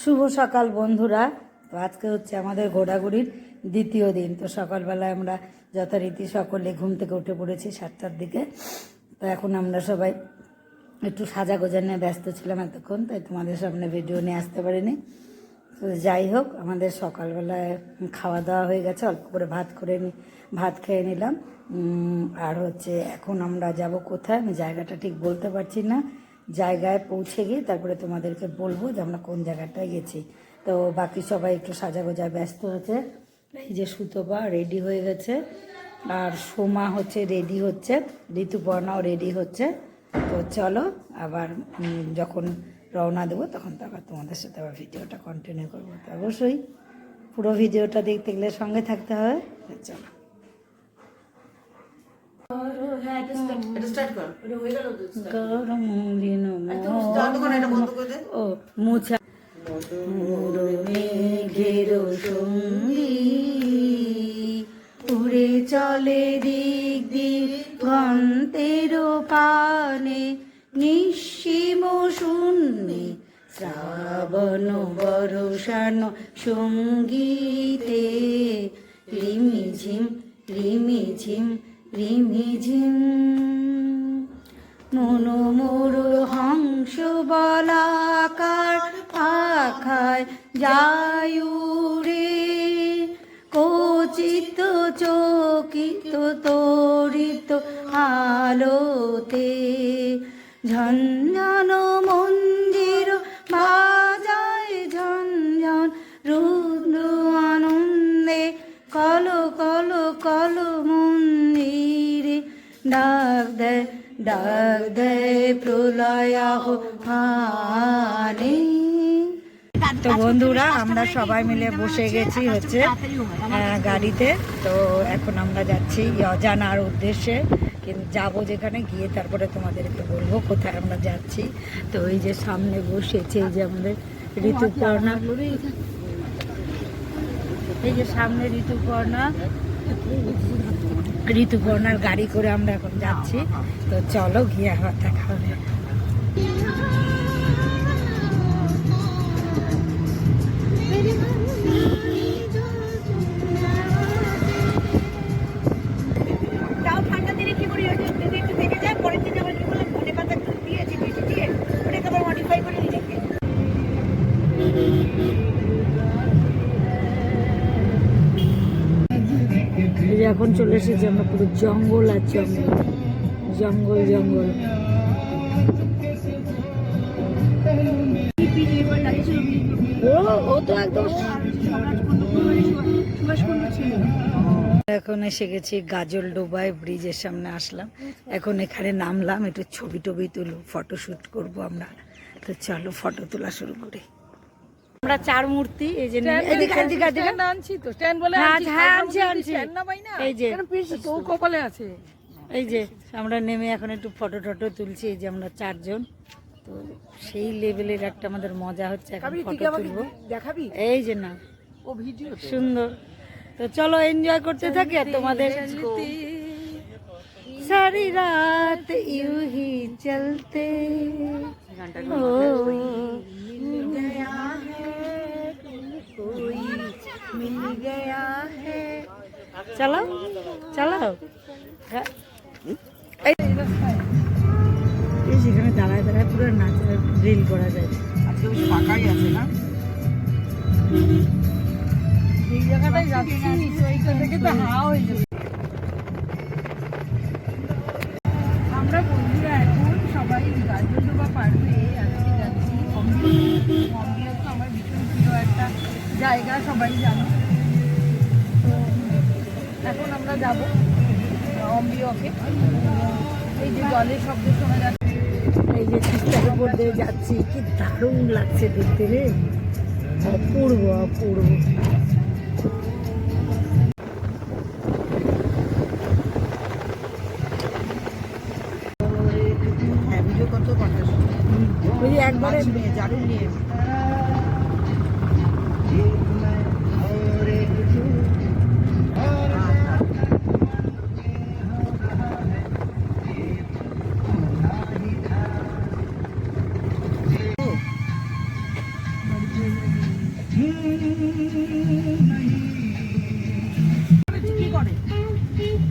শুভ সকাল বন্ধুরা। তো আজকে হচ্ছে আমাদের ঘোরাঘুরির দ্বিতীয় দিন। তো সকালবেলায় আমরা যথারীতি সকলে ঘুম থেকে উঠে পড়েছি 7টার দিকে। তো এখন আমরা সবাই একটু সাজাগোজা নিয়ে ব্যস্ত ছিলাম এতক্ষণ, তাই তোমাদের সামনে ভিডিও নিয়ে আসতে পারিনি। তো যাই হোক, আমাদের সকালবেলায় খাওয়া দাওয়া হয়ে গেছে, অল্প করে ভাত খেয়ে নিলাম। আর হচ্ছে এখন আমরা যাব কোথায়, আমি জায়গাটা ঠিক বলতে পারছি না। জায়গায় পৌঁছে গিয়ে তারপরে তোমাদেরকে বলবো যে আমরা কোন জায়গাটায় গেছি। তো বাকি সবাই একটু সাজাগোজায় ব্যস্ত আছে। এই যে সুতপা রেডি হয়ে গেছে, আর সোমা হচ্ছে রেডি হচ্ছে, ঋতুপর্ণাও রেডি হচ্ছে। তো চলো আবার যখন রওনা দেবো তখন তো আবার তোমাদের সাথে আবার ভিডিওটা কন্টিনিউ করবো। তো অবশ্যই পুরো ভিডিওটা দেখতে গেলে সঙ্গে থাকতে হবে। চলো মুছা মেঘের সঙ্গী উড়ে চলে দিক দিগন্তের পানে, নিঃসীম শূন্যে শ্রাবণ বর্ষান সঙ্গীতে রিমিঝিম রিমিঝিম রিমিঝিম। মনোমরুর হংস বলাকার পাখায় যায়ুরে, কচিত চকিত তরিত আলোতে ঝঞ্ঝন মন্দির বাজায় ঝঞ্ঝন রুদ্র আনন্দে, কল কল কল মন্দিরে ডাক দেয় প্রলয়াহ্বানে। তো বন্ধুরা, আমরা সবাই মিলে বসে গেছি হচ্ছে গাড়িতে। তো এখন আমরা যাচ্ছি অজানার উদ্দেশ্যে, কিন্তু যাবো যেখানে গিয়ে তারপরে তোমাদেরকে বলবো কোথায় আমরা যাচ্ছি। তো এই যে সামনে বসেছে এই যে আমাদের ঋতুপর্ণা, এই যে সামনে ঋতুপর্ণার গাড়ি করে আমরা এখন যাচ্ছি। তো চলো গিয়ে আবার দেখা হবে। এখন চলে এসেছি আমরা পুরো জঙ্গল আর জঙ্গল জঙ্গল। ও তো একদম এখন এসে গেছি গাজলডোবায়, ব্রিজের সামনে আসলাম। এখন এখানে নামলাম, একটু ছবি টবি তুলব, ফটোশুট করব আমরা। তো চলো ফটো তোলা শুরু করি। আমরা চার মূর্তি এই যে আনছি, তো স্ট্যান্ড বলে আনছি এই যে তোর কপালে আছে। এই যে আমরা নেমে এখন একটু ফটো টটো তুলছি। এই যে আমরা চারজন, তো সেই লেভেলের একটা আমাদের মজা হচ্ছে। এখন ফটো তুলবো, দেখাবি এই যে না ও ভিডিও সুন্দর। তো চলো এনজয় করতে থাকি। আর তোমাদের সারি রাত ইউ হি চলতে मिल गया है। चलो चलो সেখানে দাঁড়ায় দাঁড়ায় পুরো নাচের রিল করা যায়। আজকে বেশ ফাঁকাই আছে না, এই জায়গাটাই যাচ্ছি, ওইটা থেকে তো হাওয়া হয়ে যাবে। আমরা বন্ধুরা এখন সবাই গাজলডোবা পার হয়ে আজকে যাচ্ছি অম্বিয়া। তো আমার ভীষণ প্রিয় একটা জায়গা, সবাই জানো। তো এখন আমরা যাবো অম্বিয়াকে। এই যে জলের শব্দ শোনা যাচ্ছে, এই যে তিস্তার উপর দিয়ে যাচ্ছি, কি দারুণ লাগছে দেখতে রে, অপূর্ব অপূর্ব। ওই যে একবারে জারুল নিয়ে কি করে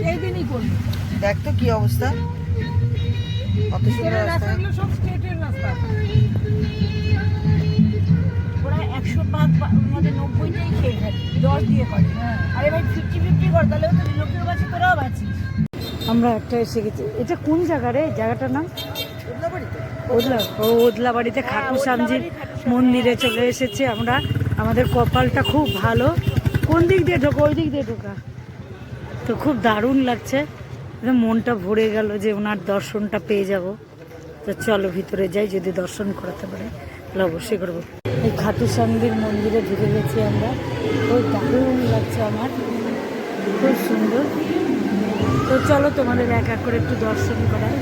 সেই দিনই করবে। দেখ তো কি অবস্থা, কত সুন্দর রাস্তা। সব স্টেটের রাস্তা, ওরা 100 ভাগ মধ্যে 90টাই খেয়ে ফেলে, 10 দিয়ে করে। আরে ভাই 50-50 কর, তাহলে তো লোকের বাঁচি, তোরাও বাঁচিস। আমরা একটা এসে গেছি, এটা কোন জায়গা রে? জায়গাটার নাম ওদলাবাড়িতে খাটু শ্যামজির মন্দিরে চলে এসেছি আমরা। আমাদের কপালটা খুব ভালো। কোন দিক দিয়ে ঢোকা? ওই দিক দিয়ে ঢোকা। তো খুব দারুণ লাগছে, একদম মনটা ভরে গেল যে ওনার দর্শনটা পেয়ে যাব। তো চলো ভিতরে যাই, যদি দর্শন করাতে পারে তাহলে অবশ্যই করবো। এই খাটু শ্যামজির মন্দিরে ঢুকে গেছি আমরা। খুব দারুণ লাগছে আমার, খুব সুন্দর। তো চলো তোমাদের এক এক করে একটু দর্শন করাই।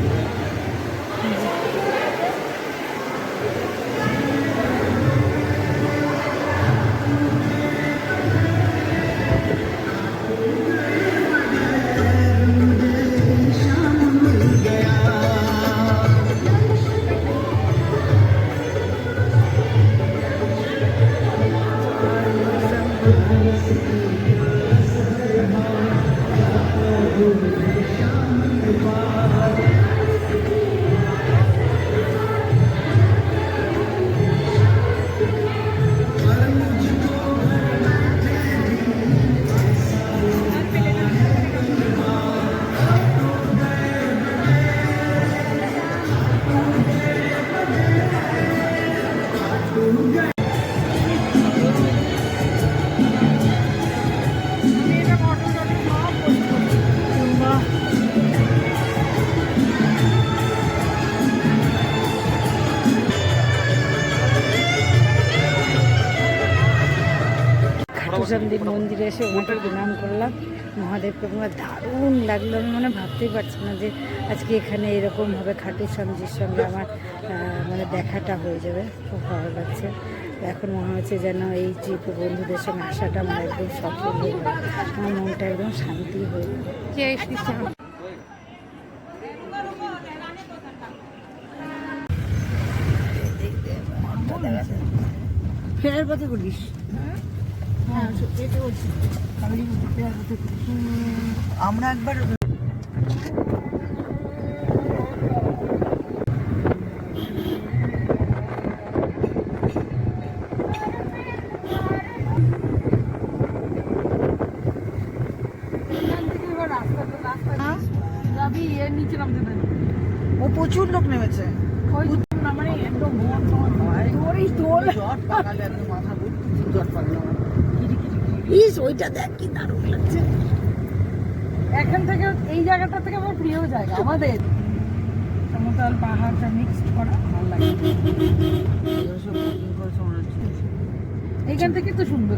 খাটুশ্যামজির মন্দিরে এসে ওনাকে প্রণাম করলাম, মহাদেবকে। আমার দারুণ লাগলো, আমি মানে ভাবতেই পারছি না যে আজকে এখানে এরকমভাবে খাটুশ্যামজির সঙ্গে আমার মানে দেখাটা হয়ে যাবে। খুব ভালো লাগছে। এখন মনে হচ্ছে যেন এই ট্রিপে বন্ধুদের সঙ্গে আসাটা আমার একদম সফল হয়ে গেল, আমার মনটা একদম শান্তি হয়ে গেল। ফেরার পথে করিস? আমরা একবার ও প্রচুর লোক নেমেছে। ওইটা দেখ কি দারুণ লাগছে। এখান থেকে এই জায়গাটা থেকে আমার প্রিয় জায়গা, আমাদের সমতল পাহাড়টা মিক্সড করা ভালো লাগে। এইখান থেকে তো সুন্দর,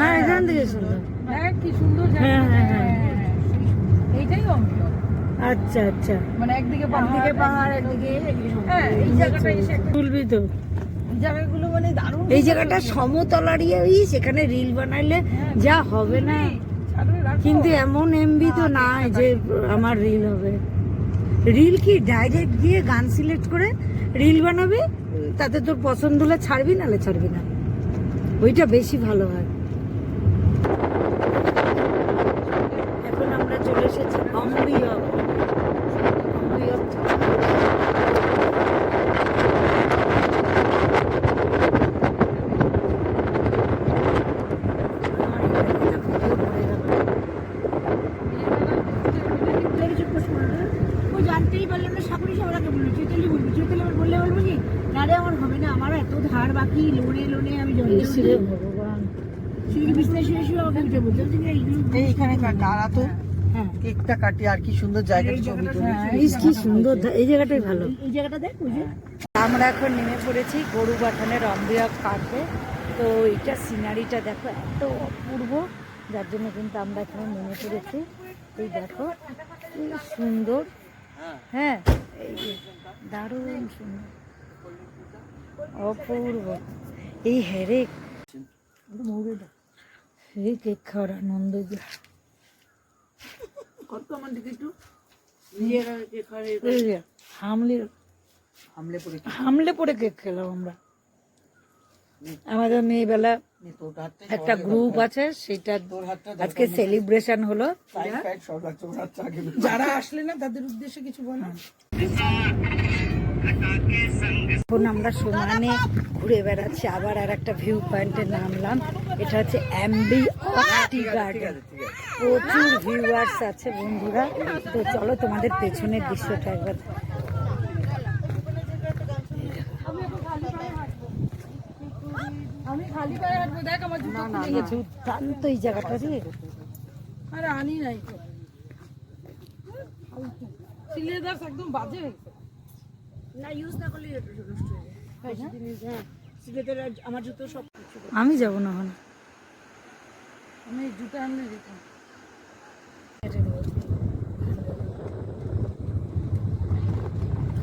হ্যাঁ এখান থেকে সুন্দর, দেখ কি সুন্দর জায়গা। এইটাই অঙ্ক। আচ্ছা আচ্ছা, মানে একদিকে পাহাড় একদিকে, হ্যাঁ এই জায়গাটা এসে তুলবি তো। জায়গাগুলো মানে দারুণ, এই জায়গাটা সমতলারই, সেখানে রিল বানাইলে যা হবে না, কিন্তু এমন এমবি তো নাই যে আমার রিল হবে। রিল কি ডাইরেক্ট গিয়ে গান সিলেক্ট করে রিল বানাবি, তাতে তোর পছন্দ হলে ছাড়বি, নালে ছাড়বি না, ওইটা বেশি ভালো হয়। এখন আমরা চলে এসেছি অম্বিয়ক। জানতেই পারলাম না, সাপুরি সাবরাকে বললো চৈতালি বলবি, চৈতালি আবার বললে বলবো কি না রে আমার হবে না, আমার এত ধার বাকি, লোনে লোনে আমি ভগবান শুধু বিছনায় শুয়ে শুয়ে আমাকে উঠে বলতে এইখানে দাঁড়া তো, কেকটা কাটি। আর কি সুন্দর জায়গা, ছবি তুলি। কি সুন্দর, এই জায়গাটাই ভালো। এই জায়গাটা দেখ, আমরা এখন নেমে পড়েছি গরুবাথানের অম্বিয়ক পার্কে। তো এইটা সিনারিটা দেখো এত অপূর্ব, যার জন্য কিন্তু আমরা এখানে নেমে পড়েছি। এই দেখো কি সুন্দর, হ্যাঁ এই যে দারুণ সুন্দর, অপূর্ব। এই হেরে এই কেক খাওয়ার আনন্দ কত আমার দিকে একটু হামলে পড়ে কেক খেলাম আমরা। আমাদের মেয়েবেলা তোর হাতটা একটা গ্রুপ আছে, সেটা তোর হাতটা আজকে সেলিব্রেশন হলো। সাইড ফাইড সব লাগছে ওর হাতটা আগে যারা আসলে না তাদের উদ্দেশ্যে কিছু বলো। এখন আমরা সমানে ঘুরে বেড়াচ্ছি, আবার আর একটা ভিউ পয়েন্টে নামলাম। এটা হচ্ছে অ্যাম্বি টি গার্ডেন। প্রচুর ভিউয়ার্স আছে বন্ধুরা। তো চলো তোমাদের পেছনের দৃশ্যটা একবার। আমি খালি পায়ে হাঁটবো, দেখ আমার জুতো খুলে গেছে। দুর্দান্ত এই জায়গাটা রে। আরে আনি নাই তো, সিলেদার্স একদম বাজে হয়েছে। আমার জুতো সব, আমি যাবো না এখন। আমি জুতো আনলে যেতাম।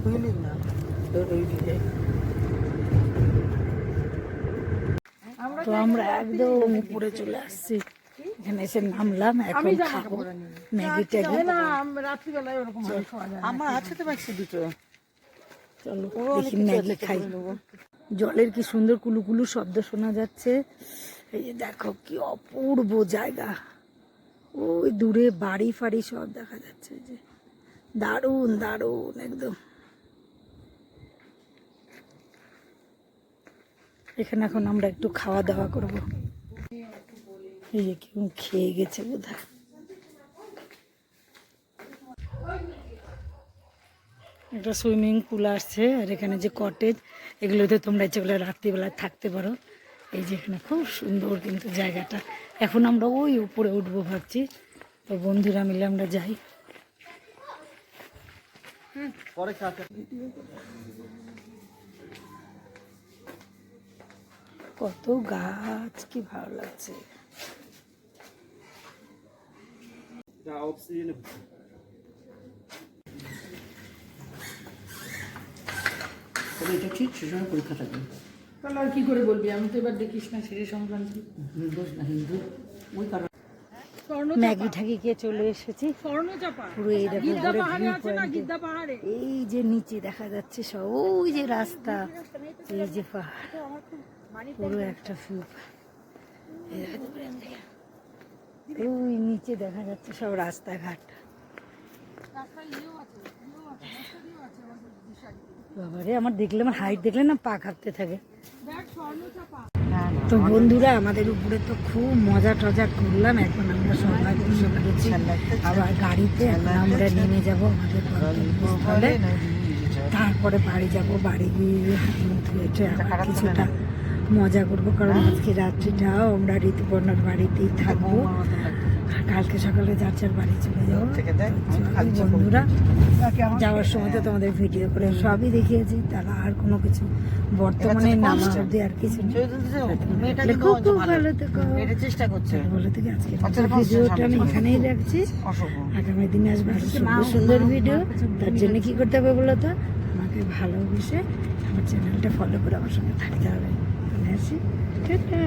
বুঝলি না তোর ওই দিকে তো আমরা একদম উপরে চলে আসছি, এখানে এসে নামলাম। এখন খাবো ম্যাগি ট্যাগি। না রাত্রিবেলায় ওরকম হয়, খাওয়া যায় না। আমার আছে তো পাচ্ছি দুটো চলো দেখি ম্যাগি খাই। জলের কি সুন্দর কুলুকুলু শব্দ শোনা যাচ্ছে। এই যে দেখো কি অপূর্ব জায়গা, ওই দূরে বাড়ি ফাড়ি সব দেখা যাচ্ছে। যে দারুণ দারুণ একদম। এখানে এখন আমরা একটু খাওয়া দাওয়া করব। এই যে কেউ খেয়ে গেছে বোধহয়। একটা সুইমিং পুল আসছে, আর এখানে যে কটেজ, এগুলোতে তোমরা ইচ্ছে করলে রাত্রিবেলা থাকতে পারো। এই যে এখানে খুব সুন্দর কিন্তু জায়গাটা। এখন আমরা ওই উপরে উঠবো ভাবছি, তো বন্ধুরা মিলে আমরা যাই। কত গাছ, কি ভালো লাগছে। এটা ঠিক সেজন্য পরীক্ষা থাকবে তাহলে আর কি করে বলবি, আমি তো এবার দেখিস না সেরে সংক্রান্তি। হিন্দু না হিন্দু ওই কারণে ম্যাগি ঠাগি খেয়ে চলে এসেছি। স্বর্ণচাপা পুরো এই দেখো গিদ্দা উপরে পাহাড়ে ভিউ আছে না, পয়েন্টে। গিদ্দা পাহাড়ে। এই যে নিচে দেখা যাচ্ছে সব, ওই যে রাস্তা, এই যে পাহাড়, পুরো একটা ভিউ। ওই নিচে দেখা যাচ্ছে সব রাস্তাঘাট। বাবারে, আমার দেখলে, আমার হাইট দেখলে না পা কাঁপতে থাকে। তো বন্ধুরা আমাদের উপরে তো খুব মজা টজা করলাম। এখন আমরা সবাই বসে পড়েছি আবার গাড়িতে। এখন আমরা নেমে যাব আমাদের গন্তব্যস্থলে, তারপরে বাড়ি যাব। বাড়ি গিয়ে হাত মুখ ধুয়ে আবার কিছুটা মজা করবো, কারণ আজকে রাত্রিটাও আমরা ঋতুপর্ণার বাড়িতেই থাকবো। কালকে সকালে যার যার বাড়ি চলে যাবো। বন্ধুরা যাওয়ার সময় তো তোমাদের ভিডিও করে সবই দেখিয়েছি, তারা আর কোনো কিছু বর্তমানে নামা অব্দি আর কিছু নেই। খুব খুব ভালো থেকো, চেষ্টা করছে ভালো থেকে আজকে ভিডিওটা আমি এখানেই রাখছি। আগামী দিনে আসবে আরো সুন্দর সুন্দর ভিডিও। তার জন্য কি করতে হবে বলো তো, আমাকে ভালোবেসে আমার চ্যানেলটা ফলো করে আমার সঙ্গে থাকতে হবে। আসি, টাটা।